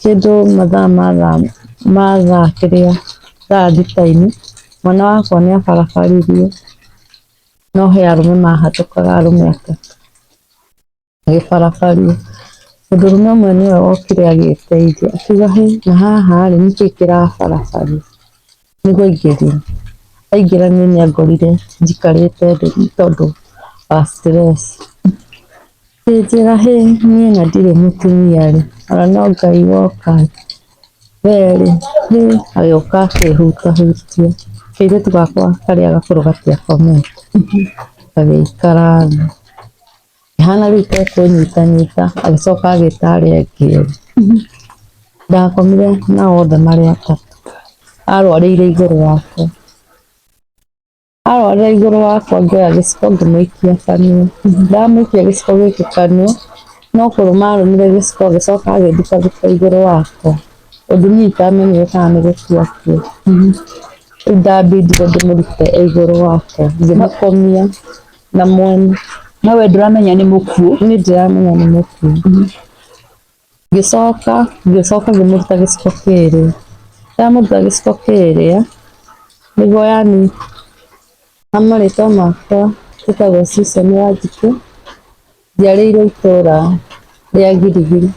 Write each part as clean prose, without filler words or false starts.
kĩndũ mathaa ma thaa kĩrĩa thaa thita-inĩ, mwana wakwa nĩ abarabaririo, no he arũme mahatũkaga arũme atatũ agĩbarabario. Mũndũrũme ũmwe nĩwe wokire agĩteithia akiuga na haha rĩ nĩkĩĩ kĩrabarabario nĩguo aingĩrire. Aingĩra niĩ nĩangorire njikarĩte thĩ tondũ wa stress. Akĩnjĩra niĩ na ndirĩ mũtumia rĩ, ona no Ngai woka we rĩ, agĩũka akĩhutahutia kairĩtu gakwa karĩa gakũrũ gatiakomete gagĩikara thĩ. Ngĩhana rĩu tekũnyitanyita agĩcoka agĩta arĩa angĩ erĩ. Ndakomire nao othe marĩ atatũ. Arwarĩire igũrũ wakwa. Arwarĩra igũrũ wakwa ngĩoya gĩciko ngĩmũikia kanua. Ndamũikia gĩciko gĩkĩ kanua, no kũrũma arũmire gĩciko agĩcoka agĩthikathika igũrũ wakwa. Ũndũ niĩ itamenyire kana nĩ gũkua akua. Rĩu ndambindire ndĩmũrute e igũrũ wakwa ngĩmũkomia na mwena. No we ndũramenya nĩ mũkuũ? Niĩ ndiramenya nĩ mũkuũ. Ngĩcoka ngĩmũruta gĩciko kĩrĩa. Ndamũruta gĩciko kĩrĩa, nĩguo yani na marĩtwa makwa njĩtagwo Susan Wanjikũ, njiarĩirwo itũũra rĩa Girigiri.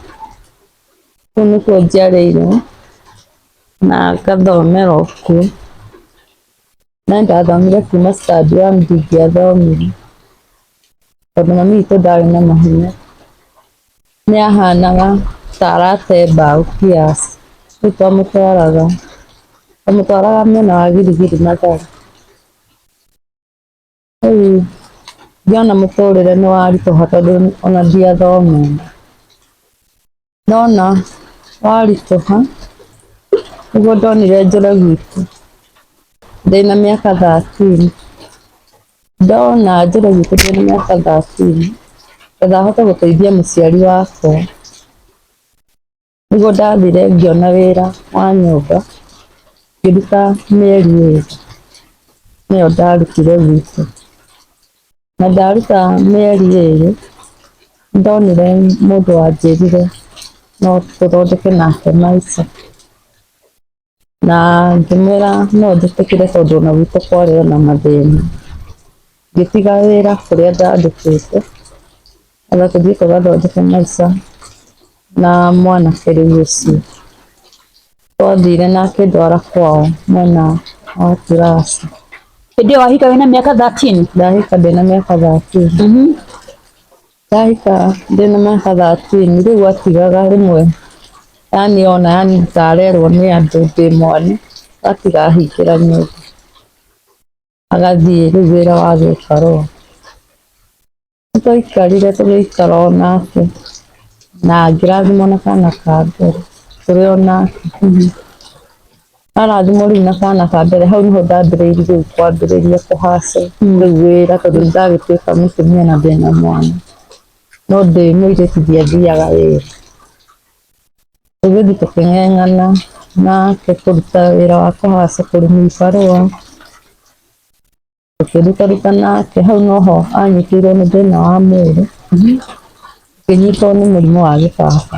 Kũu nĩkuo njiarĩirwo na ngathomera o kuo. Na ndathomire kuma stand one ndingĩathomire tondũ mami witũ ndarĩ na mahinya. Nĩahanaga ta arate mbaũ kiasi. Rĩu twamũtwaraga mwena wa Girigiri Mathare. Rĩu ngĩona mũtũrĩre nĩ waritũha tondũ ona ndiathomete. Ndona waritũha nĩguo ndonire njũre gwitũ ndĩna mĩaka 13. Ndona njũre gwitũ ndĩna mĩaka 13 ngetha hote gũteithia mũciari wakwa. Nĩguo ndathire ngĩona wĩra wa nyũmba ngĩruta mĩeri 2 nĩyo ndarutire gwitũ. Na ndaruta mĩeri 2 nĩndonire mũndũ wanjĩrire no tũthondeke nake maica. Na ngĩmwĩra no njĩtĩkĩre tondũ ona gwitũ kwarĩ ona mathĩna. Ngĩtiga wĩra kũrĩa ndandĩkĩte ngetha tũthiĩ tũgathondeke maica na mwanake rĩu ũcio. Twathire na akĩndwara kwao mwena wa Turasi. Hĩndĩ ĩyo wahika wĩna mĩaka 13? Ndahika ndĩna mĩaka 13. Ndahika ndĩna mĩaka 13 rĩu atigaga rĩmwe yani ona yani tarerwo nĩ andũ ndĩ mwana agatiga ahingĩra nyũmba agathiĩ rĩu wĩra wa gĩbarũa. Nĩtwaikarire tũgĩikara o nake na ngĩrathimwo na kana ka mbere tũrĩ o nake. Arathimwo rĩu na kana ka mbere, hau nĩho ndambĩrĩirie rĩu kwambĩrĩria kũ hustle rĩu wĩra tondũ nĩndagĩtuĩka mũtumia na ndĩna mwana. No ndĩ mũirĩtu ndiathiaga wĩra. Tũgĩthiĩ tũkĩng'eng'ana nake kũruta wĩra wa kũ hustle kũrĩmi ibarũa. Tũkĩrutaruta nake hau noho anyitĩirwo nĩ thĩna wa mwĩrĩ. Akĩnyitwo nĩ mũrimũ wa gĩbaba.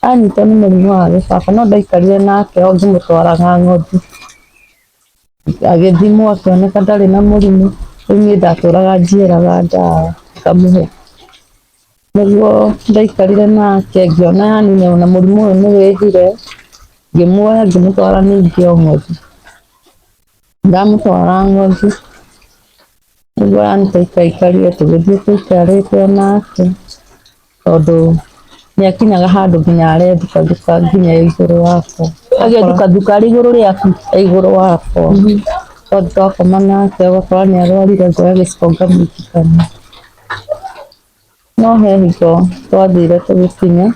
Anyitwo nĩ mũrimũ wa gĩbaba no ndaikarire nake o ngĩmũtwaraga ng'ondu. Agĩthimwo akĩoneka ndarĩ na mũrimũ, rĩu niĩ ndatũraga njiĩraga ndawa ngamũhe. Nĩguo ndaikarire nake ngĩona yani ona mũrimũ ũyũ nĩwĩthire, ngĩmuoya ngĩmũtwara ningĩ o ng'ondu. Ndamũtwara ng'ondu nĩguo yani twaikaikarire tũgĩthiĩ tũikarĩte nake tondũ nĩakinyaga handũ nginya arethukathuka nginya e igũrũ wakwa. Agethukathuka arĩ igũrũ rĩaku? E igũrũ wakwa. Tondũ twakoma nake ũgakora nĩarwarire ngoya gĩciko ngamũikia kanua. No he hingo twathire tũgĩkinya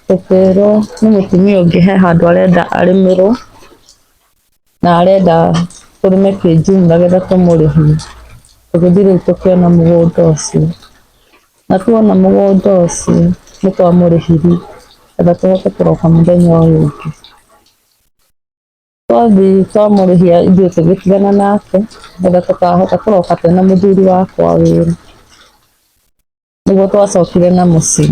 tũkĩrwo nĩ mũtumia ũngĩ he handũ arenda arĩmĩrwo na arenda tũrĩme kĩnjumba nĩgetha tũmũrĩhie. Tũgĩthiĩ rĩu tũkĩona mũgũnda ũcio na tuona mũgũnda ũcio nĩtwamũrĩhirie nĩgetha tũhote kũroka mũthenya ũyũ ũngĩ. Twathiĩ twamũrĩhia ithuĩ tũgĩtigana nake nĩgetha tũkahota kũroka twĩna mũthuri wakwa wĩra. Nĩguo twacokire na mũciĩ.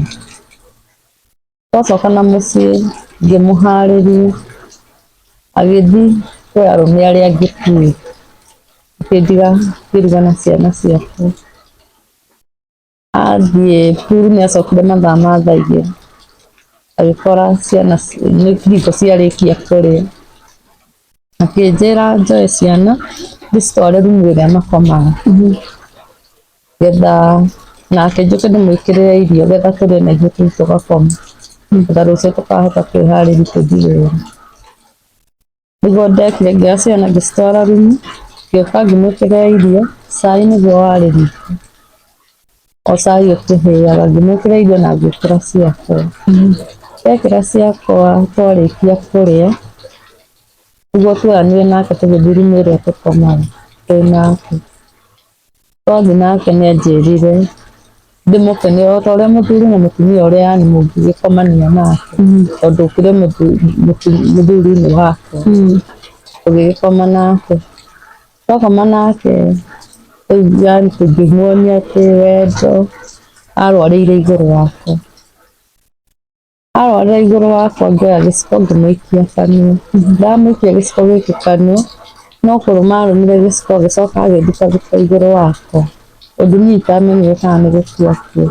twacoka na mũciĩ ngĩmũharĩria agĩthiĩ kwĩ arũme arĩa angĩ tuĩ akĩndiga ngĩruga na ciana ciakwa. Athiĩ thukuru nĩacokire mathaa ma thaa igĩrĩ agĩkora ciana riko ciarĩkia kũrĩa, akĩnjĩra njoe ciana ndĩcitware rumu ĩrĩa makomaga getha nake njũke ndĩmwĩkĩrĩre irio getha tũrĩe na ithuĩ tũu tũgakoma getha rũciũ tũkahota kwĩharĩria tũthiĩ wĩra. Nĩguo ndekire ngĩoya ciana ngĩcitwara rumu ngĩũka ngĩmwĩkĩrĩra irio, cai nĩguo warĩ riko, o cai ũkĩhĩaga ngĩmwĩkĩrĩra irio na ngĩkĩra ciakwa. Ndekĩra ciakwa twarĩkia kũrĩa nĩguo tuoyanire nake tũgĩthiĩ rumu ĩrĩa tũkomaga twĩnake. Twathiĩ nake nĩanjĩrire ndĩmũkenie ota ũrĩa mũthuri na mũtumia ũrĩa yani mũngĩgĩkomania nake tondũ ũkĩrĩ mũthuri-inĩ wakwa tũgĩgĩkoma nake. Twakoma nake rĩu yani tũngĩmuonia atĩ wendo arwarĩire igũrũ wakwa. Arwarĩra igũrũ wakwa ngĩoya gĩciko ngĩmũikia kanua. Ndamũikia gĩciko gĩkĩ kanua no kũrũma arũmire gĩciko agĩcoka agĩthika igũrũ wakwa ũndũ niĩ itamenyire kana nĩ gũkua akua.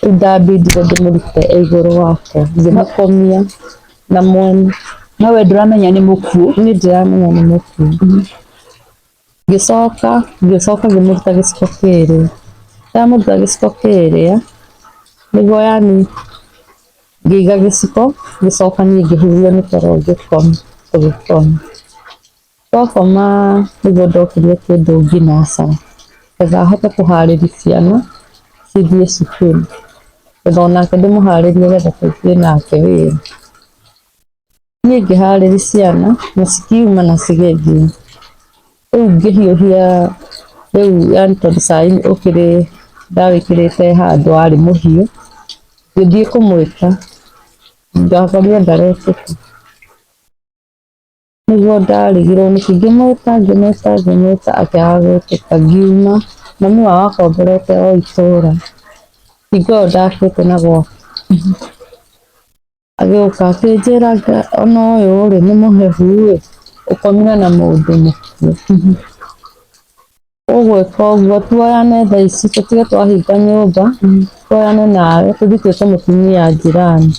Rĩu ndambindire ndĩmũrute e igũrũ wakwa ngĩmũkomia na mwena. No we ndũramenya nĩ mũkuũ? Niĩ ndiramenya nĩ mũkuũ. Ngĩcoka ngĩmũruta gĩciko kĩrĩa. Ndamũruta gĩciko kĩrĩa nĩguo yani ngĩiga gĩciko ngĩcoka niĩ ngĩhuhia nĩ toro ngĩkoma tũgĩkoma. Twakoma nĩguo ndokĩrire kĩndũ nginacara getha hote kũharĩria ciana cithiĩ cukuru getha onake ndĩmũharĩrie getha tũthiĩ nake wĩra. Niĩ ngĩharĩria ciana na cikiuma na cigĩthiĩ. Rĩu ngĩhiũhia rĩu yani tondũ cai ũkĩrĩ ndawĩkĩrĩte handũ warĩ mũhiũ ngĩthiĩ kũmwĩta ndakorire ndarekĩka. Nĩguo ndarigirwo nĩkĩ ngĩmwĩta akĩaga gwĩtĩka ngiuma mami wao akomborete o itũũra hingo ĩyo ndakĩte na gwakwa. Agĩũka akĩnjĩra ona ũyũ rĩ nĩ mũhehu ũkomire na mũndũ mũkuũ. Ũgwĩka ũguo tuoyane thaa ici tũtige twahinga nyũmba tuoyane nawe tũthiĩ twĩte mũtumia njirani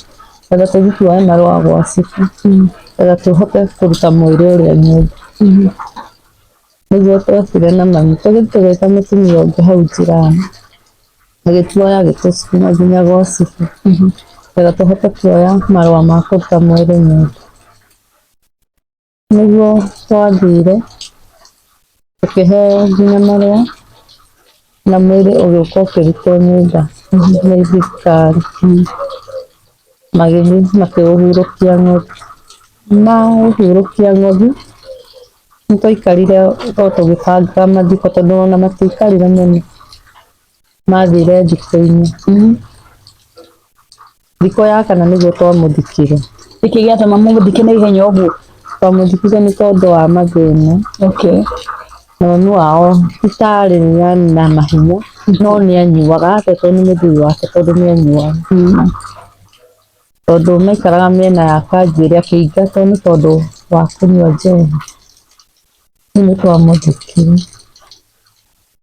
getha tũthiĩ tuoe marũa gwa cibũ getha tũhote kũruta mwĩrĩ ũrĩa nyũmba. Nĩguo twekire na mami tũgĩthiĩ tũgĩta mũtumia ũngĩ hau njirani agĩtuoya agĩtũcukuma nginya gwa cibũ getha tũhote kuoya marũa ma kũruta mwĩrĩ nyũmba. Nĩguo twathire tũkĩheo nginya marũa na mwĩrĩ ũgĩũka ũkĩrutwo nyũmba nĩ thirikari. Magĩthiĩ makĩũhurũkia ng'ondu. Maũhurũkia ng'ondu nĩtwaikarire o tũgĩbanga mathiko tondũ ona matiaikarire mũno mathire thikũ-inĩ. Thikũ ya kana nĩguo twamũthikire. Nĩkĩ gĩatũma mũmũthike na ihenya ũguo? Twamũthikire nĩ tondũ wa mathĩna. Na mami wao itarĩ yani na mahinya no nĩanyuaga atetwo nĩ mũthuri wake tondũ nĩanyuaga. Tondũ maikaraga mĩena ya Kanjuĩrĩ akĩingatwo nĩ tondũ wa kũnyua njohi. Rĩu nĩtwamũthikire.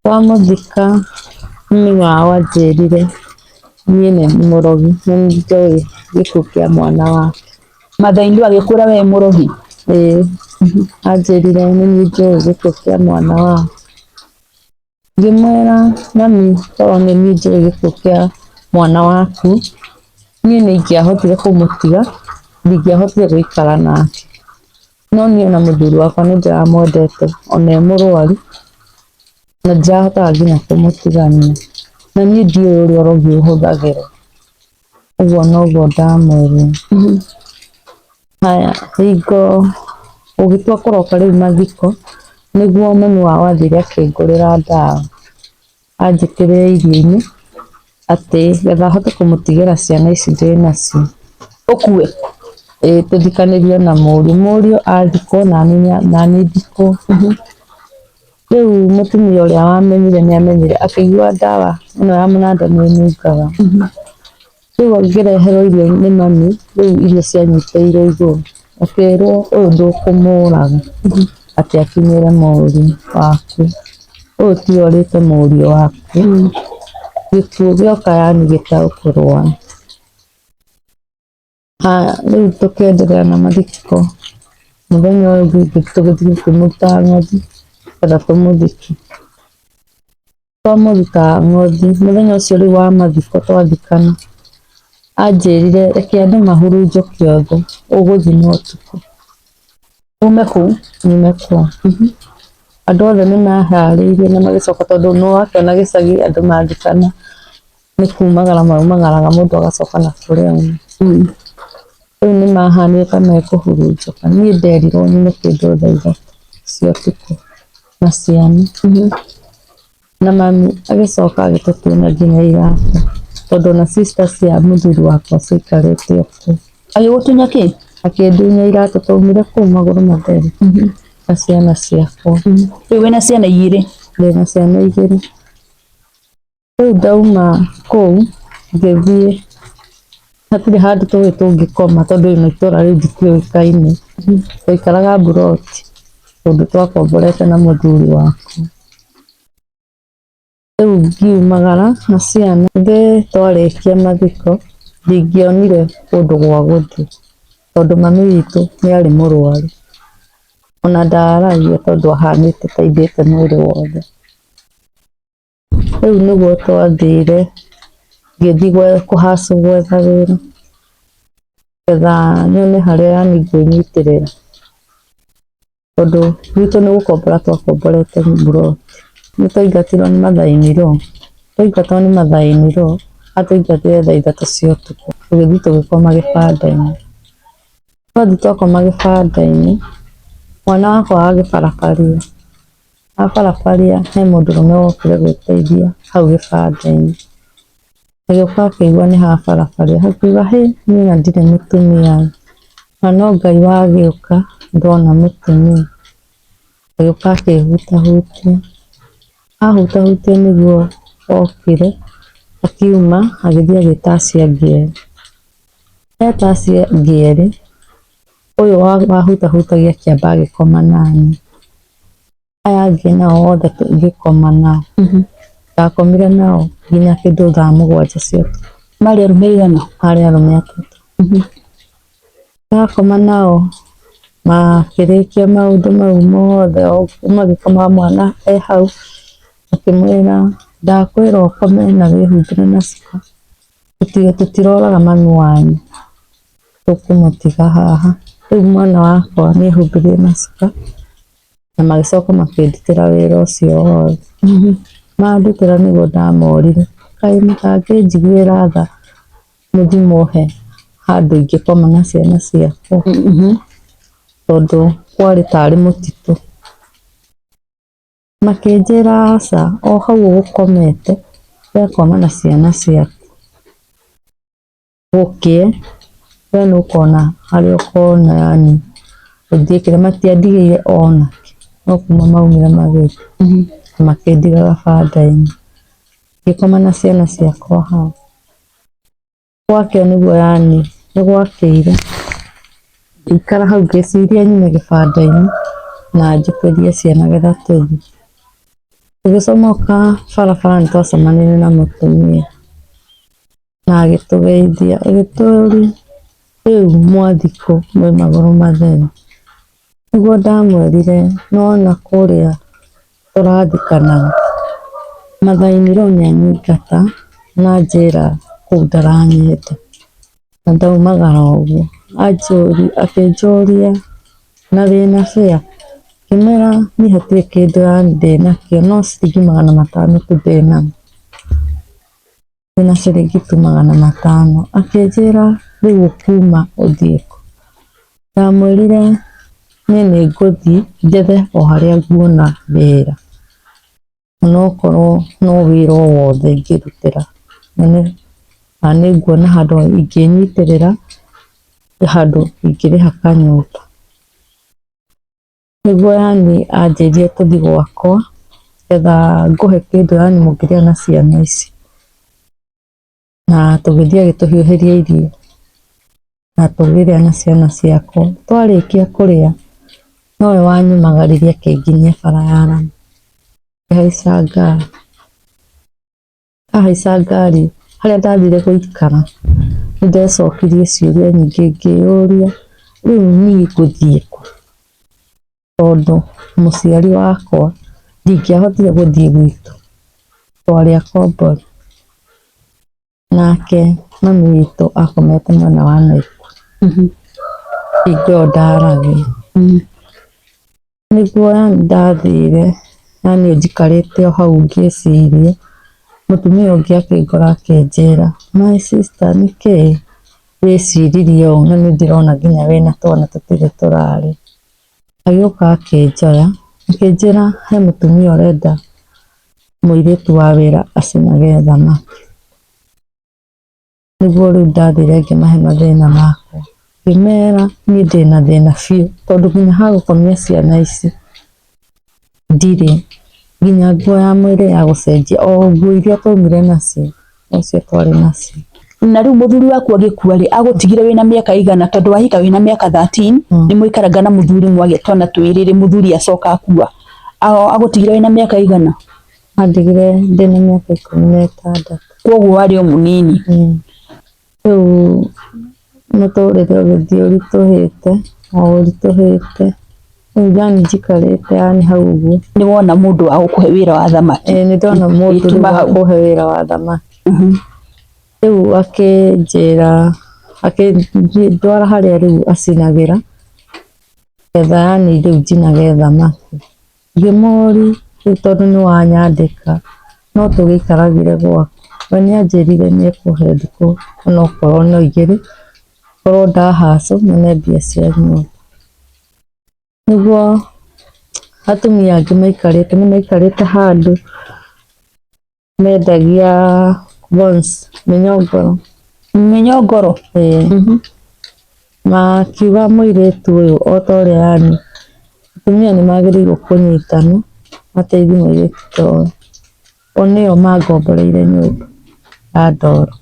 Twamũthika mami wao anjĩrire niĩ nĩ mũrogi na nĩnjũĩ gĩkuũ kĩa mwana wake. Mathai agĩkwĩra we mũrogi? Ĩĩ anjĩrire nĩ niĩ njũĩ gĩkuũ kĩa mwana wake. Ngĩmwĩra mami tondũ nĩ niĩ njũĩ gĩkuũ kĩa mwana waku niĩ nĩingĩahotire kũmũtiga ndingĩahotire gũikara nake. No niĩ ona mũthuri wakwa nĩndĩramwendete ona e mũrwaru na ndirahotaga nginya kũmũtigania na niĩ ndiũĩ ũrĩa ũrogi ũhũthagĩrwo. Ũguo noguo ndamwĩrire. Haya hingo gũgĩtua kũroka rĩu mathiko nĩguo mami wao athire akĩngũrĩra ndawa anjĩkĩrĩre irio-inĩ atĩ getha hote kũmũtigĩra ciana ici ndĩnacio. Ũkue? Ĩĩ tũthikanĩrio na mũriũ. Mũriũ athikwo naniĩ thikwo. Rĩu mũtumia ũrĩa wamenyire nĩamenyire akĩigua ndawa ĩno ya mũnanda nĩĩnungaga rĩu angĩreherwo irio nĩ mami, rĩu irio cianyitĩirwo igũrũ, akerwo ũyũ ndũkũmũraga atĩ akinyĩre mũriũ waku, ũyũ ti orĩte mũriũ waku, gĩkuũ gĩoka yani gĩtegũkũrũa. Rĩu tũkĩenderea na mathiko, mũthenya ũyũ ũngĩ tũgĩthiĩ kũmũruta ng'othi getha tũmũthike. Twamũruta ng'othi, mũthenya ũcio rĩu wa mathiko twathikana, anjĩrire reke andũ mahurunjũke othe, ũgũthiĩ no ũtukũ. Ume kũu? Nyume kuo. Andũ othe nĩmeharĩirie na magĩcoka tondũ nĩwakĩona gĩcagi andũ mathikana nĩ kumagara maumagaraga mũndũ agacoka na kũrĩa uma. Rĩu nĩmahanire ta mekũhurunjũka, niĩ nderirwo nyume kĩndũ thaa ithatũ cia ũtukũ na ciana. Na mami agĩcoka agĩtũtunya nginya iratũ tondũ na sister cia mũthuri wakwa ciaikarĩte o kũu. Agĩgũtunya kĩ? Akĩndunya iratũ twaumire kũu magũrũ matheri na ciana ciakwa. Rĩu wĩna ciana igĩrĩ? Ndĩna ciana igĩrĩ. Rĩu ndauma kũu ngĩthiĩ, hatirĩ handũ tũĩ tũngĩkoma tondũ ĩno itũra rĩu ndikĩũĩkaine. Twaikaraga mburoti kũndũ twakomborete na mũthuri wakwa. Rĩu ngiumagara na ciana, twarĩkia mathiko ndingĩonire kũndũ gwa gũthiĩ tondũ mami witũ nĩarĩ mũrwaru, ona ndaragia tondũ ahanĩte ta aithĩte mwĩrĩ wothe. Rĩu nĩguo twathire, ngĩthiĩ kũhacũ gwetha wĩra getha nyone harĩa yani ngwĩnyitĩrĩra tondũ gwitũ nĩ gũkombora twakomborete mburoti. Nĩtwaingatirwo nĩ mathaĩni law, twaingatwo nĩ mathaĩni law, atũingatire thaa ithatũ cia ũtukũ, tũgĩthiĩ tũgĩkoma gĩbanda-inĩ. Twathiĩ twakoma gĩbanda-inĩ, mwana wakwa agĩbarabaria, abarabaria he mũndũrũme wokire gwĩteithia hau gĩbanda-inĩ. Agĩũka akĩigua nĩ ha barabaria, akiuga hĩ niĩ na ndirĩ mũtumia, na no Ngai wagĩũka ndona mũtumia. Agĩũka akĩhutahutia, ahutahutia nĩguo okire, akiuma agĩthiĩ agĩta acio angĩ erĩ. Eta acio angĩ erĩ, ũyũ wahutahutagia akĩamba agĩkoma naniĩ. Aya angĩ nao othe ngĩkoma nao. Ndakomire nao nginya kĩndũ thaa mũgwanja cia ũtukũ. Marĩ arũme aigana? Marĩ arũme atatũ. Ndakoma nao makĩrĩkia maũndũ mau mothe, magĩkoma mwana e hau, akĩmwĩra ndakwĩra ũkome na wĩhumbĩre na cuka, tũtiroraga mami wanyu, tũkũmũtiga haha. Rĩu mwana wakwa nĩehumbirie na cuka na magĩcoka makĩndutĩra wĩra ũcio wothe. Mandutĩra nĩguo ndamorire kaĩ mũtangĩnjiguĩra tha mũthiĩ mũhe handũ ingĩkoma na ciana ciakwa, tondũ kwarĩ tarĩ mũtitũ. Makĩnjĩra aca, o hau ũgũkomete wekoma na ciana ciaku, gũkĩe we nĩũkona harĩa ũkona yani ũthiĩkĩre. Matiandigĩire ona kĩ, no kuma maumire magĩũka makĩndiga gabanda-inĩ ngĩkoma na ciana ciakwa hau. Gwakĩa nĩguo yani nĩgwakĩire, ngĩikara hau ngĩciria nyume gĩbanda-inĩ na njũkĩrie ciana getha tũthiĩ. Tũgĩcomoka barabara nĩtwacemanirie na mũtumia na agĩtũgeithia, agĩtũria rĩu mwathikũ mwĩ magũrũ matheri. Nĩguo ndamwĩrire nĩwona kũrĩa tũrathikanaga, mathaĩni law nĩanyingata na njĩra kũu ndaranyenda na ndaumagara ũguo. Akĩnjũria na wĩna bĩa, ngĩmwĩra niĩ hatirĩ kĩndũ yani ndĩnakĩo, no ciringi 500 tu ndĩnamo, ndĩna ciringi tu 500. Akĩnjĩra rĩu ũkuma ũthiĩ kũ? Ndamwĩrire niĩ nĩngũthiĩ njethe o harĩa nguona wĩra, onokorwo no wĩra o wothe ingĩrutĩra, na nĩnguona handũ ingĩnyitĩrĩra, handũ ingĩrĩha kanyũmba. Nĩguo yani anjĩrire tũthiĩ gwakwa getha ngũhe kĩndũ yani mũngĩrĩa na ciana ici. na tũgĩthiĩ agĩtũhiũhĩria irio na tũgĩrĩa na ciana ciakwa. Twarĩkia kũrĩa nowe wanyumagaririe akĩnginyia bara ya rami, ahaica ngari harĩa ndathire gũikara nĩndecokirie ciũria nyingĩ ngĩyũria rĩu niĩ ngũthiĩ kũ, tondũ mũciari wakwa ndingĩahotire gũthiĩ gwitũ, twarĩ akombori, nake mami witũ akomete mwena wa Naikuru. Hingo ĩyo ndaragia. Nĩguo ndathire naniĩ njikarĩte o hau ngĩciria, mũtumia ũngĩ akĩngora akĩnjĩra, my sister nĩkĩĩ wĩciririe ũũ na nĩndĩrona nginya wĩna twana tũtirĩ tũrarĩa. Agĩũka akĩnjoya akĩnjĩra he mũtumia ũrenda mũirĩtu wa wĩra acinage thamaki. Nĩguo rĩu ndathire ngĩmahe mathĩna makwa, ngĩmera niĩ ndĩna thĩna biũ, tondũ nginya ha gũkomia ciana ici ndirĩ, nginya nguo ya mwĩrĩ ya gũcenjia, o nguo iria twaumire nacio nocio twarĩ nacio. Na rĩu mũthuri waku agĩkua rĩ, agũtigire wĩna mĩaka igana? Tondũ wahika wĩna mĩaka 13 nĩmũikaraga na mũthuri mwagĩa twana twĩrĩ rĩ, mũthuri acoka akua, agũtigire wĩna mĩaka igana? Andigire ndĩna mĩaka 16. Koguo warĩ o mũnini. Rĩu mũtũrĩre ũgĩthiĩ ũritũhĩte rĩu yani njikarĩte yani hau ũguo. Nĩwona mũndũ wa gũkũhe wĩra wa thamaki? Nĩndona mũndũ wa kũhe wĩra wa thamaki. Rĩu akĩnjĩra, akĩndwara harĩa rĩu acinagĩra, getha yani rĩu njinage thamaki. Ngĩmũria rĩu tondũ nĩwanyandĩka no tũgĩikaragĩre gwaku, we nĩanjĩrire nĩekũhe thikũ onokorwo no 2 korwo ndahaco nyone mbia cia nyũmba. Nĩguo atumia angĩ maikarĩte, nĩmaikarĩte handũ mendagia bones, mĩnyongoro. Makiuga mũirĩtu ũyũ o ta ũrĩa yani atumia nĩmagĩrĩirwo kũnyitana mateithie mũirĩtu ta ũyũ, o nĩo mangomboreire nyũmba ya ndoro,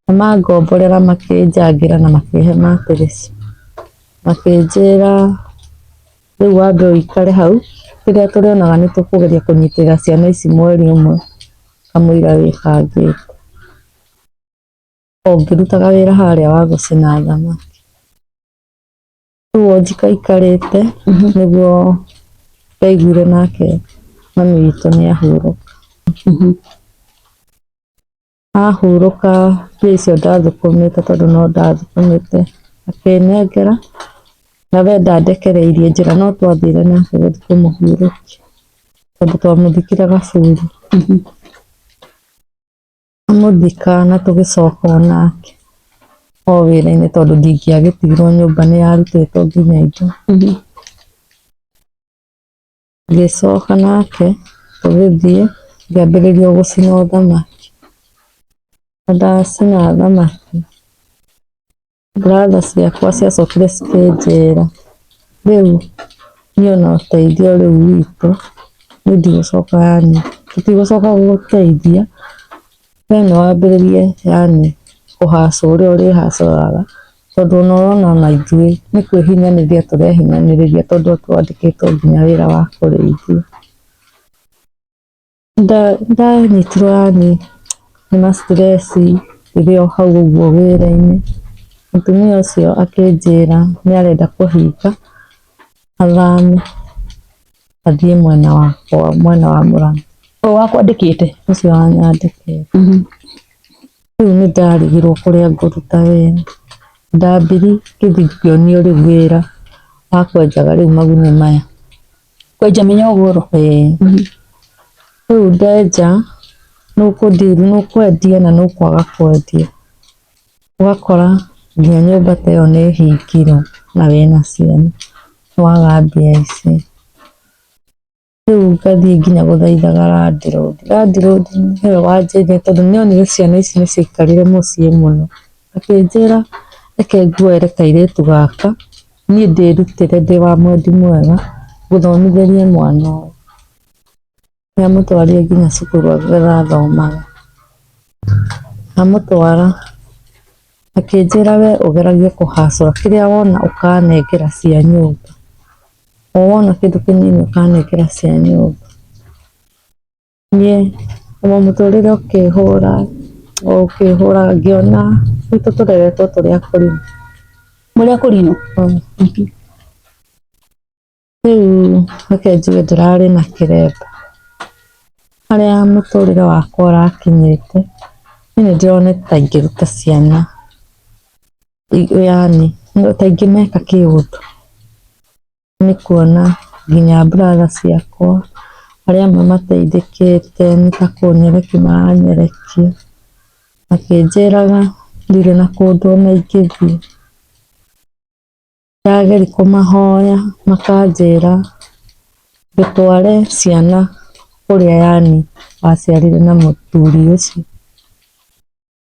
na mangomborera makĩnjangĩra na makĩhe matirĩci, makĩnjĩra rĩu wambe ũikare hau, rĩrĩa tũrĩonaga nĩtũkũgeria kũnyitĩrĩra ciana ici mweri ũmwe kamũira wĩbangĩte. O ngĩrutaga wĩra harĩa wa gũcina thamaki. Rĩu o njikaikarĩte nĩguo ndaiguire nake mami witũ nĩahurũka. Ahurũka mbia icio ndathũkũmĩte, tondũ no ndathũkũmĩte, akĩnengera na we ndandekereirie njĩra, no twathire nake gũthiĩ kũmũhurũkia tondũ twamũthikire Gaburi. Amũthika na tũgĩcoka onake o wĩra-inĩ, tondũ ndingĩagĩtigirwo nyũmba nĩyarutĩtwo nginya indo. Ngĩcoka nake tũgĩthiĩ ngĩambĩrĩria gũcina thamaki, na ndacina thamaki brother ciakwa ciacokire cikĩnjĩra rĩu niĩ ona ũteithio rĩu witũ niĩ ndigũcoka, yani tũtigũcoka gũgũteithia, we nĩwambĩrĩrie yani kũhacwo ũrĩa ũrĩhacũraga, tondũ nĩwona ona ithuĩ nĩ kwĩhinyanĩrĩria tũrehinyanĩrĩria, tondũ twandĩkĩtwo nginya wĩra wa kũrĩithia. Ndanyitirwo yani nĩ ma stress ndĩrĩ o hau ũguo wĩra-inĩ. Mũtumia ũcio akĩnjĩra nĩarenda kũhinga athame athiĩ mwena wakwa, mwena wa Mũrang'a. Ũyũ wakwandĩkĩte? Ũcio wanyandĩkĩte. Rĩu nĩndarigirwo kũrĩa ngũruta wĩra, ndambiri ngĩthiĩ ngĩonio rĩu wĩra wa kwenjaga rĩu magunyũ maya. Kwenja mĩnyongoro? Rĩu ndenja nũkũndiru, nũkwendia na nũkwaga kwendia, ũgakora nginya nyũmba ta ĩyo nĩhingirwo na wĩna ciana, nĩwaga mbia ici. Rĩu ngathiĩ nginya gũthaithaga landlord nĩwe wanjĩrire, tondũ nĩonire ciana ici nĩciaikarire mũciĩ mũno, akĩnjĩra reke nguoere kairĩtu gaka niĩ ndĩrutĩre ndĩ wa mwendi mwega ngũthomithĩrie mwana ũyũ. Nĩamũtwarire nginya cukuru agathomaga. amũtwara akĩnjĩra we ũgeragie kũhacũra kĩrĩa wona ũkanengera cia nyũmba, o wona kĩndũ kĩnini ũkanengera cia nyũmba. Niĩ o mũtũrĩre ũkĩhũra ngĩona gwitũ tũreretwo tũrĩ akũrinũ. Mũrĩ akũrinũ? Rĩu reke njuge ndĩrarĩ na kĩremba, harĩa mũtũrĩre wakwa ũrakinyĩte niĩ nĩndĩronete ta ingĩruta ciana, yani ta ingĩmeka kĩũndũ, nĩ kuona nginya brother ciakwa arĩa mamateithĩkĩte nĩ ta kũnyerekia maranyerekia, makĩnjĩraga ndirĩ na kũndũ ona ingĩthiĩ. Ndageria kũmahoya makanjĩra ndũtware ciana kũrĩa yani waciarire na mũthuri ũcio.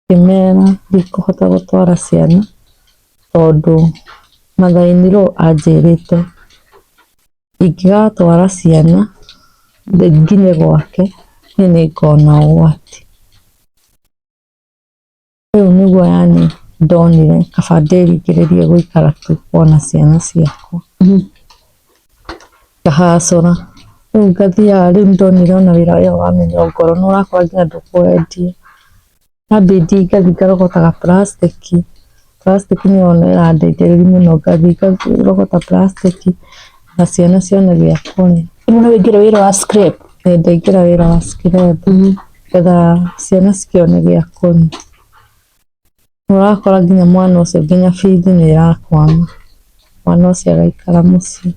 Ngĩmera ndikũhota gũtwara ciana tondũ mother in law anjĩrĩte ingĩgatwara ciana nginye gwake niĩ nĩngona ũgwati. Rĩu nĩguo yani ndonire kaba ndĩringĩrĩrie gũikara tu wona ciana ciakwa. Ngahacũra rĩu ngathiaga rĩu ndonire ona wĩra ũyũ wa mĩnyongoro nĩũrakora nginya ndũkwendia, yambindi ngathiĩ ngarogotaga plastic nĩwona ĩrandeithĩrĩria mũno, ngathiĩ ngarogota plastic na ciana cione gĩa kũrĩa. Rĩu no wĩingĩre wĩra wa scrap? Ndaingĩra wĩra wa scrap getha ciana cikĩone gĩa kũrĩa. Ũrakora nginya mwana ũcio nginya bithi nĩĩrakwama, mwana ũcio agaikara mũciĩ.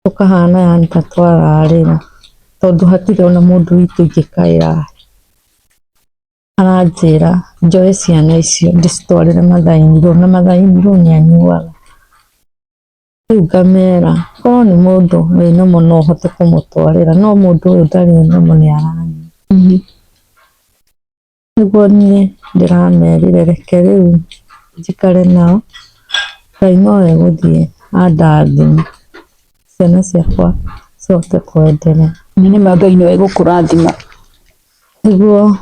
Tũkahana yani ta twararĩra tondũ hatirĩ ona mũndũ witũ ingĩkaĩra. Aranjĩra njoe ciana icio ndĩcitwarĩre mother in law na mother in law nĩanyuaga. Rĩu ngamera korwo nĩ mũndũ wĩ nomo no ũhote kũmũtwarĩra, no mũndũ ũyũ ndarĩ nomo nĩaranyua. Nĩguo niĩ ndĩramerire reke rĩu njikare nao, Ngai nowe egũthiĩ andathime ciana ciakwa cihote kwenderea. Nĩma Ngai nĩwe egũkũrathima. Nĩguo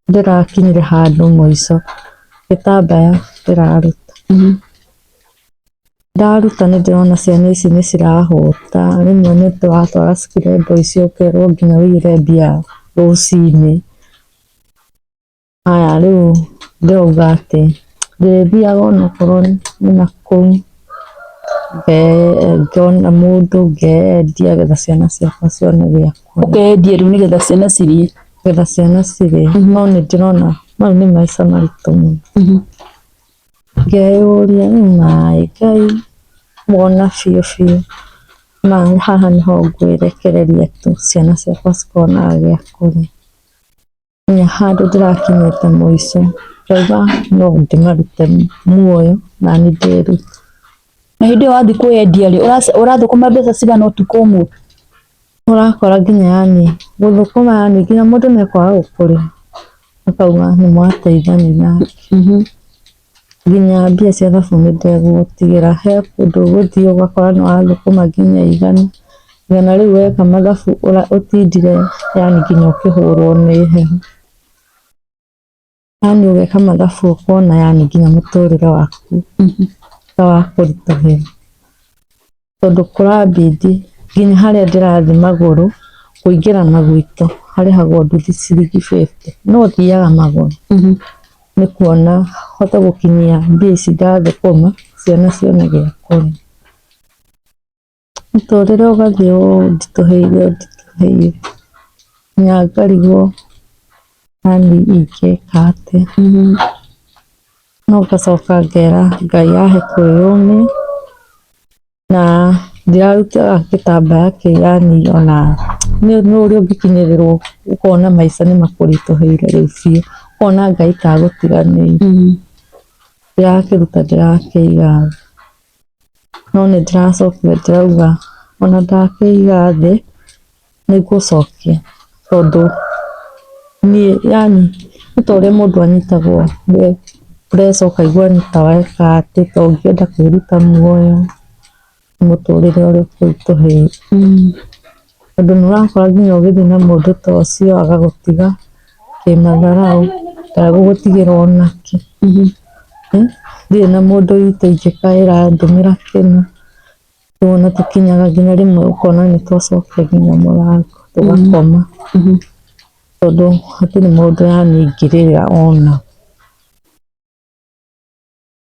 ndĩrakinyire handũ mũico, gĩtambaya ndĩraruta. Ndaruta nĩndĩrona ciana ici nĩcirahũta, rĩmwe nĩtũratwara cikirendo icio ũkerwo nginya wĩire mbia rũcinĩ. Haya rĩu ndĩrauga atĩ ndĩrĩthiaga onakorwo nĩ nakũu ngona mũndũ ngendia getha ciana ciakwa cione gĩa kũrĩa. Ũkendia rĩu nĩgetha ciana cirĩe? Getha ciana cirĩe, no nĩndĩrona mau nĩ maica maritũ mũno. Ngeyũria rĩu naĩ Ngai mwona biũ haha nĩho ngwĩrekereria tu ciana ciakwa cikonaga gĩa kũrĩa. Nginya handũ ndĩrakinyĩte mũico ngauga no ndĩmarute muoyo nani ndĩrute. Na hĩndĩ ĩyo wathiĩ kwendia rĩ, ũrathũkũma mbeca cigana ũtukũ ũmwe? Ũrakora nginya yani gũthũkũma yani nginya mũndũ nĩekwaga gũkũrĩha akauga nĩmwateithania nake. Nginya mbia cia thabuni ndegũgũtigĩra, he kũndũ ũgũthiĩ ũgakora nĩwathũkũma nginya igana rĩu weka mathabu ũtindire yani nginya ũkĩhũrwo nĩ heho. Yani ũgeka mathabu ũkona yani nginya mũtũrĩre waku ta wa kũritũhĩra. Tondũ kũrambindi nginya harĩa ndĩrathiĩ magũrũ kũingĩra na gwitũ harĩhagwo nduthi ciringi 50, no thiaga magũrũ nĩ kuona hote gũkinyia mbia ici ndathũkũma ciana cione gĩa kũrĩa. Mũtũrĩre ũgathiĩ ũnditũhĩire nginya ngarigwo yani ingĩka atĩa. No ngacoka ngera Ngai ahe kwĩyũmia na ndirarutaga gĩtambaya kĩu yani ona nĩ ũrĩa ũngĩkinyĩrĩrwo ũkona maica nĩmakũritũhĩire rĩu biũ, ũkona Ngai ta agũtiganĩirie. Ndĩrakĩruta ndĩrakĩiga thĩ, no nĩndĩracokire ndĩrauga ona ndakĩiga thĩ nĩngũcokia tondũ niĩ yani nĩ ta ũrĩa mũndũ anyitagwo nĩ pressure ũkaigua ta weka atĩ ta ũngĩenda kwĩruta muoyo mũtũrĩre ũrĩa ũkũritũhĩire. Tondũ nĩũrakora nginya ũgĩthiĩ na mũndũ ta ũcio agagũtiga kĩmatharau ndagũgũtigĩra onakĩ. Ndirĩ na mũndũ witũ ingĩkaĩra ndũmĩra kĩno, rĩu ona tũkinyaga nginya rĩmwe ũkona nĩtwacokia nginya mũrango tũgakoma, tondũ hatirĩ mũndũ yani ingĩrĩra ona.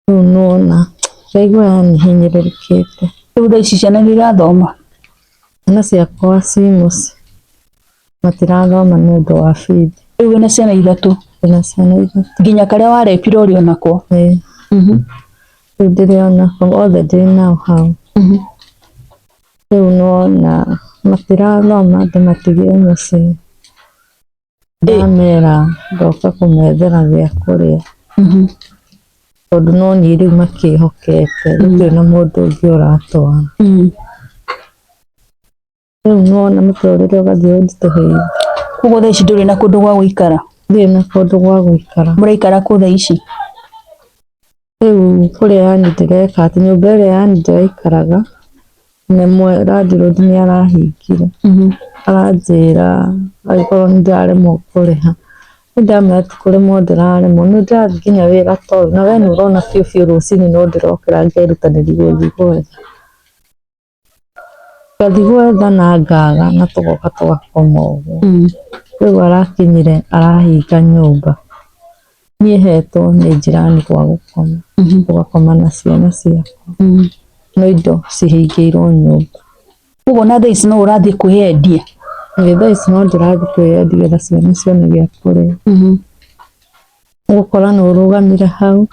Rĩu nĩwona ngaigua yani hinyĩrĩrĩkĩte. Rĩu thaa ici ciana nĩirathoma? Ciana ciakwa ci mũciĩ matirathoma nĩũndũ wa bithi. Rĩu wĩna ciana ithatũ? Ndĩna ciana ithatũ. Nginya karĩa warepire ũrĩ onako? Rĩu ndĩrĩ onako, othe ndĩ nao hau. Rĩu nĩwona matirathoma ndĩmatigire mũciĩ, ndamera ndoka kũmethera gĩa kũrĩa, tondũ no niĩ rĩu makĩhokete, gũtirĩ na mũndũ ũngĩ ũratwara. Rĩu nĩwona mũtũrĩre ũgathiĩ ũnditũhĩire. Koguo thaa ici ndũrĩ na kũndũ gwa gũikara? Ndirĩ na kũndũ gwa gũikara. Mũraikara kũ thaa ici? Rĩu kũrĩa yani ndĩreka atĩ nyũmba ĩrĩa yani ndĩraikaraga, nemwe landlord nĩarahingire, aranjĩra angĩkorwo nĩndĩraremwo kũrĩha, nĩndamwĩra ti kũremwo ndĩraremwo, nĩndĩrathiĩ nginya wĩra toĩ, na we nĩũrona biũ biũ rũcinĩ no ndĩrokĩra ngerutanĩria gũthiĩ gwetha. Ngathiĩ gwetha na ngaga na tũgoka tũgakoma ũguo. Rĩu arakinyire arahinga nyũmba, niĩ hetwo nĩ njirani gwa gũkoma, tũgakoma na ciana ciakwa, no indo cihingĩirwo nyũmba. Koguo ona thaa ici no ũrathiĩ kwĩyendia? Thaa ici no ndĩrathiĩ kwĩyendia getha ciana cione gĩa kũrĩa. Ũgũkora nĩũrũgamire hau,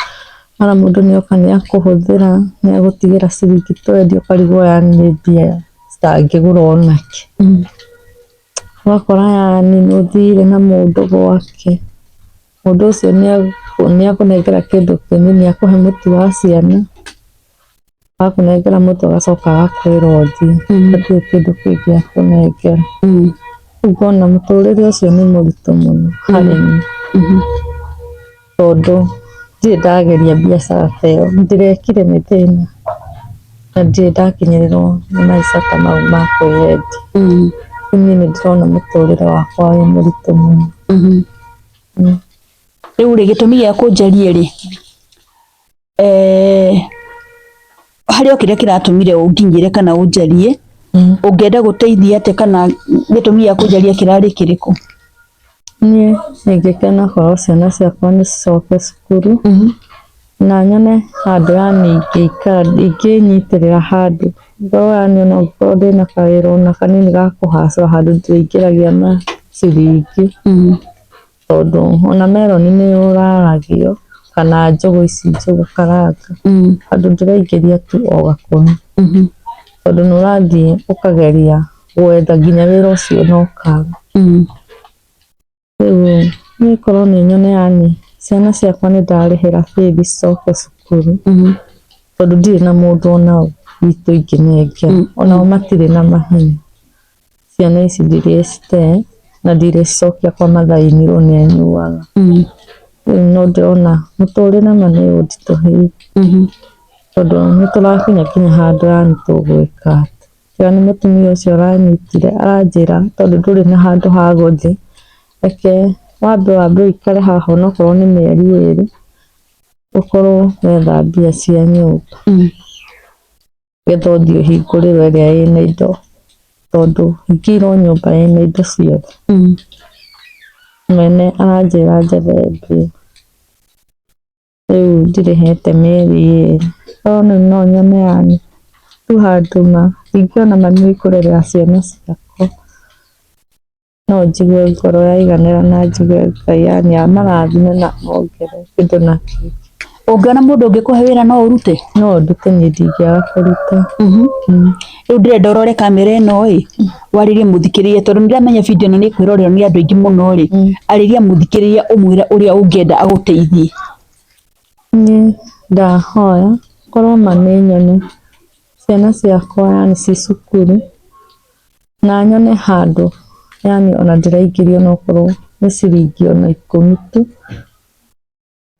mara mũndũ nĩoka nĩakũhũthĩra, nĩagũtigĩra ciringi twendi ũkarigwo yani nĩ mbia citangĩgũra onakĩ. Ũgakora yani nĩũthire na mũndũ gwake, mũndũ ũcio nĩakũnengera kĩndũ kĩnini akũhe mũtu wa ciana, akũnengera mũtu agacoka agakwĩra ũthiĩ, hatirĩ kĩndũ kĩngĩ akũnengera. Rĩu ngona mũtũrĩre ũcio nĩ mũritũ mũno harĩ niĩ, tondũ ndirĩ ndageria biacara ta ĩyo, ndĩrekire nĩ thĩna na ndirĩ ndakinyĩrĩrwo nĩ maica ta mau ma kwĩyendia. Rĩu niĩ nĩndĩrona mũtũrĩre wakwa wĩ mũritũ mũno. Rĩu rĩ, gĩtũmi gĩa kũnjaria rĩ, harĩ o kĩrĩa kĩratũmire ũnginyĩre kana ũnjarie, ũngĩenda gũteithia atĩa kana gĩtũmi gĩa kũnjaria kĩrarĩ kĩrĩkũ? Niĩ ingĩkena korwo ciana ciakwa nĩcicoke cukuru, na nyone handũ yani ingĩnyitĩrĩra handũ, ngorwo yani ona angĩkorwo ndĩna kawĩra ona kanini ga kũhacũra handũ ndĩrĩingĩragia na ciringi, tondũ ona meroni nĩyũraragio kana njũgũ ici njũgũ karanga, handũ ndĩraingĩria tu o gakũmi, tondũ nĩũrathiĩ ũkageria gwetha nginya wĩra ũcio na ũkaga. Rĩu niĩ korwo nĩ nyone yani ciana ciakwa nĩndarĩhĩra bithi cicoke cukuru, tondũ ndirĩ na mũndũ ona ũ witũ ingĩnengera, onao matirĩ na mahinya. Ciana ici ndirĩcite na ndirĩcicokia kwa mathaai-inĩ rĩu nĩanyuaga. Rĩu no ndĩrona mũtũrĩre ma nĩũnditũhĩire, tondũ nĩtũrakinya kinya handũ yani tũgwĩka atĩa. Tiga nĩ mũtumia ũcio ũranyitire aranjĩra tondũ ndũrĩ na handũ ha gũthiĩ, reke wambe ũikare haha onokorwo nĩ mĩeri ĩrĩ, ũkorwo wetha mbia cia nyũmba, nĩgetha ũthiĩ ũhingũrĩrwo ĩrĩa ĩna indo, tondũ hingĩirwo nyũmba ĩna indo ciothe. Mwene aranjĩra njethe mbia, rĩu ndirĩhĩte mĩeri ĩrĩ, korwo rĩu no nyone yani tu handũ ingĩona mami kũrerera ciana ciakwa, no njigue ngoro yaiganĩra na njigue Ngai yani amarathime na ongerere kĩndũ na kĩngĩ. Ũngĩona mũndũ ũngĩkũhe wĩra no ũrute? No ndute, niĩ ndingĩaga kũruta. Rĩu ndĩrenda ũrore kamera ĩno ĩ, warĩrie mũthikĩrĩria tondũ nĩndĩramenya video ĩno nĩĩkwĩrorerwo nĩ andũ aingĩ mũno rĩ, arĩria mũthikĩrĩria ũmwĩre ũrĩa ũngĩenda agũteithie. Niĩ ndahoya korwo ma nĩ nyone ciana ciakwa yani ci cukuru, na nyone handũ yani ona ndĩraingĩria onokorwo nĩ ciringi ona ikũmi tu,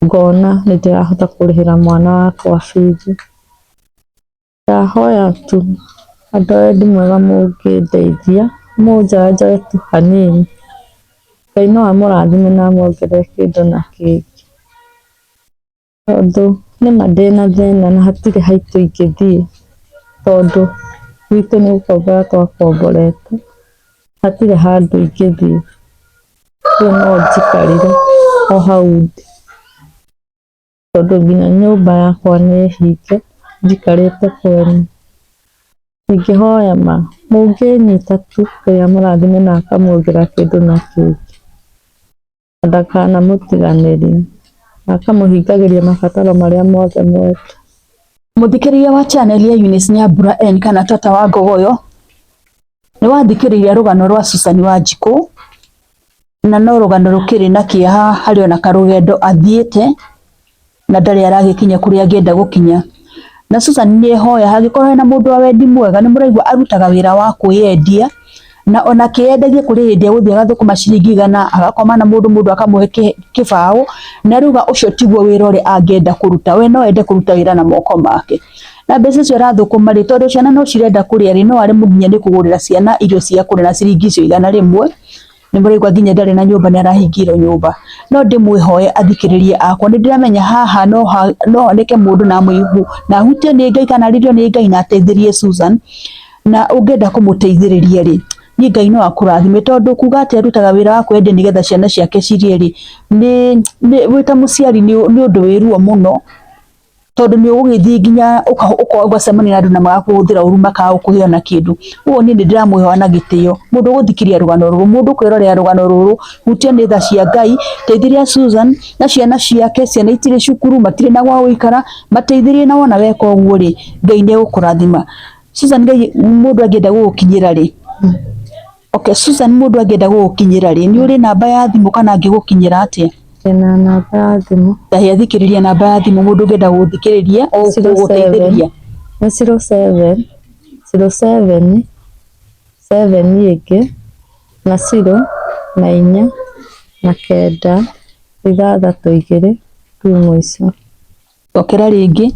ngona nĩndĩrahota kũrĩhĩra mwana wakwa bithi. Ndahoya tu andũ a wendi mwega mũngĩndeithia mũnjanjare tu hanini, Ngai no amũrathime na amwongerere kĩndũ na kĩngĩ, tondũ nĩma ndĩna thĩna na hatirĩ haitũ ingĩthiĩ, tondũ gwitũ nĩ gũkombora twakomborete, hatirĩ handũ ingĩthiĩ, rĩu no njikarire o hau ndĩ, tondũ nginya nyũmba yakwa nĩ hinge njikarĩte kwene. Ingĩhoya ma mũngĩnyita tu Ngai amũrathime na akamwongerera kĩndũ na kĩngĩ, na ndakanamũtiganĩrie, na akamũhingagĩria mabataro marĩa mothe mweta. Mũthikĩrĩria wa channel ya Eunice Nyambura N kana Tata wa Ngogoyo, nĩ wathikĩrĩria rũgano rwa Susan Wanjikũ, na no rũgano rũkĩrĩ na kĩeha harĩ ona karũgendo athiĩte na ndarĩ aragĩkinya kũrĩa angĩenda gũkinya. Na Susan nĩ ehoya hangĩkorwo hena mũndũ wa wendi mwega, nĩ mũraigua arutaga wĩra wa kwĩyendia, na ona kĩyendagia kũrĩ hĩndĩ egũthiĩ agathũkũma ciringi 100 agakoma na mũndũ akamũhe kĩbaũ, na ruga ũcio tiguo wĩra ũrĩa angĩenda kũruta. We no ende kũruta wĩra na moko make, na mbeca icio arathũkũma rĩ, tondũ ciana no cirenda kũrĩa rĩ, no arĩ mũnginya nĩ kũgũrĩra ciana irio cia kũrĩa na ciringi icio 100. Nĩ mũraigua nginya ndarĩ na nyũmba nĩ arahingĩirwo nyũmba. No ndĩmwĩhoye athikĩrĩrie akwa, nĩ ndĩramenya haha no honeke mũndũ na mwĩhu na ahutio nĩ Ngai kana arĩrio nĩ Ngai na ateithĩrie Susan, na ũngĩenda kũmũteithĩrĩria rĩ, niĩ Ngai no akũrathime, tondũ kuga atĩ arutaga wĩra wa kwendia nĩgetha ciana ciake cirĩe rĩ, wĩ ta mũciari nĩ ũndũ wĩ ruo mũno, tondũ nĩ ũgũgĩthiĩ nginya ũgacemania na andũ na magakũhũthĩra ũru makagũkũhe ona kĩndũ. Ũguo niĩ nĩ ndĩramwĩhoya na gĩtĩo, mũndũ ũgũthikĩria rũgano rũrũ, mũndũ kwĩrorera rũgano rũrũ, hutia nĩ tha cia Ngai, teithĩria Susan na ciana ciake. Ciana itirĩ cukuru, matirĩ na gwa gũikara, mateithĩrie, na wona weka ũguo rĩ, Ngai nĩ egũkũrathima. Susan, Ngai mũndũ angĩenda gũgũkinyĩra rĩ, okay, Susan, mũndũ angĩenda gũgũkinyĩra rĩ, nĩ ũrĩ namba ya thimũ kana angĩgũkinyĩra atĩa? Ndĩna namba ya thimũ. Tahe athikĩrĩria namba ya thimũ mũndũ ũngĩenda gũgũthikĩrĩria o gũgũteithĩrĩria. Nĩ 07 07 7 ingĩ na 0 na 4 na 9 6 tu mũico. Okera rĩngĩ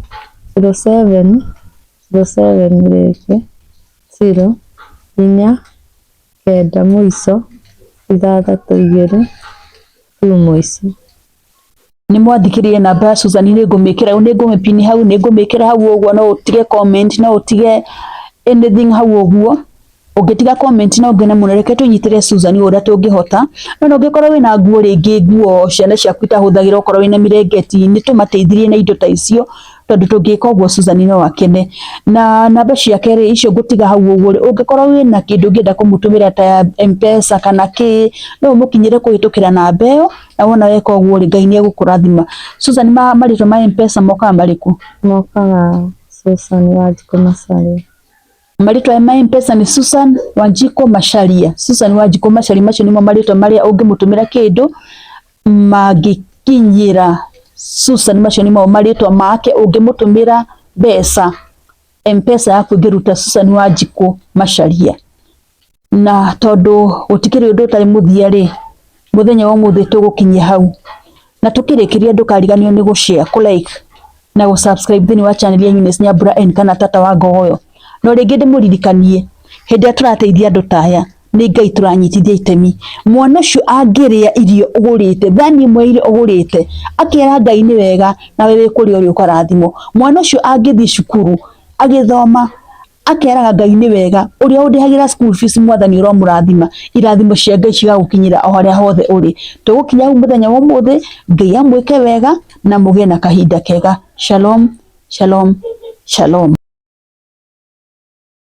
07 rĩngĩ 0 4 9 mũico 6 tu mũico. Nĩ mwathikĩrĩria namba ya Susan, nĩ ngũmĩkĩra nĩ ngũmĩpini hau, nĩ ngũmĩkĩra hau ũguo, no ũtige comment, no ũtige anything hau ũguo. Ũngĩtiga comment no ngene mũno, reke tũnyitĩre Susan ũrĩa tũngĩhota. No ũngĩkorwo wĩna nguo rĩngĩ, nguo ciana ciaku itahũthagĩra, okorwo wĩna mirengeti, nĩ tũmateithirie na indo ta icio, tondũ tũngĩka ũguo Susan no akene. Na namba ciake rĩ, icio ngũtiga hau ũguo rĩ, ũngĩkorwo wĩna kĩndũ ũngĩenda kũmũtũmĩra ta ya M-Pesa kana kĩ, no ũmũkinyĩre kũhĩtũkĩra namba ĩyo, na wona weka ũguo rĩ, Ngai nĩ egũkũrathima. Susan, marĩtwa ma M-Pesa mokaga marĩkũ? Mokaga Susan Wanjikũ Macharia. Marĩtwa ma M-Pesa nĩ Susan Wanjikũ Macharia. Susan Wanjikũ Macharia, macio nĩmo marĩtwa marĩa ũngĩmũtũmĩra kĩndũ mangĩkinyĩra Susan. Macio nĩmo marĩtwa make ũngĩmũtũmĩra mbeca, M-Pesa yaku ĩngĩruta Susan Wanjikũ Macharia. Na tondũ gũtikĩrĩ ũndũ ũtarĩ mũthia rĩ, mũthenya wa ũmũthĩ tũgũkinyia hau, na tũkĩrĩkĩria ndũkariganĩrwo nĩ gũshare, kũlike na gũsubscribe thĩinĩ wa channel ya Eunice Nyambura N kana Tata wa Ngogoyo. No rĩngĩ ndĩmũririkanie, hĩndĩ ĩrĩa tũrateithia andũ ta aya nĩ Ngai tũranyitithia itemi. Mwana ũcio angĩrĩa irio ũgũrĩte, thani ĩmwe irio ũgũrĩte, akĩra Ngai nĩ wega, nawe wĩ kũrĩa ũrĩ ũkarathimwo. Mwana ũcio angĩthiĩ cukuru agĩthoma, akeraga Ngai nĩ wega, ũrĩa ũndĩhagĩra school fees Mwathani ũromũrathima, irathimo cia Ngai cigagũkinyĩra o harĩa hothe ũrĩ. Tũgũkinya hau mũthenya wa ũmũthĩ, Ngai amwĩke wega na mũgĩe na kahinda kega. Shalom, shalom, shalom.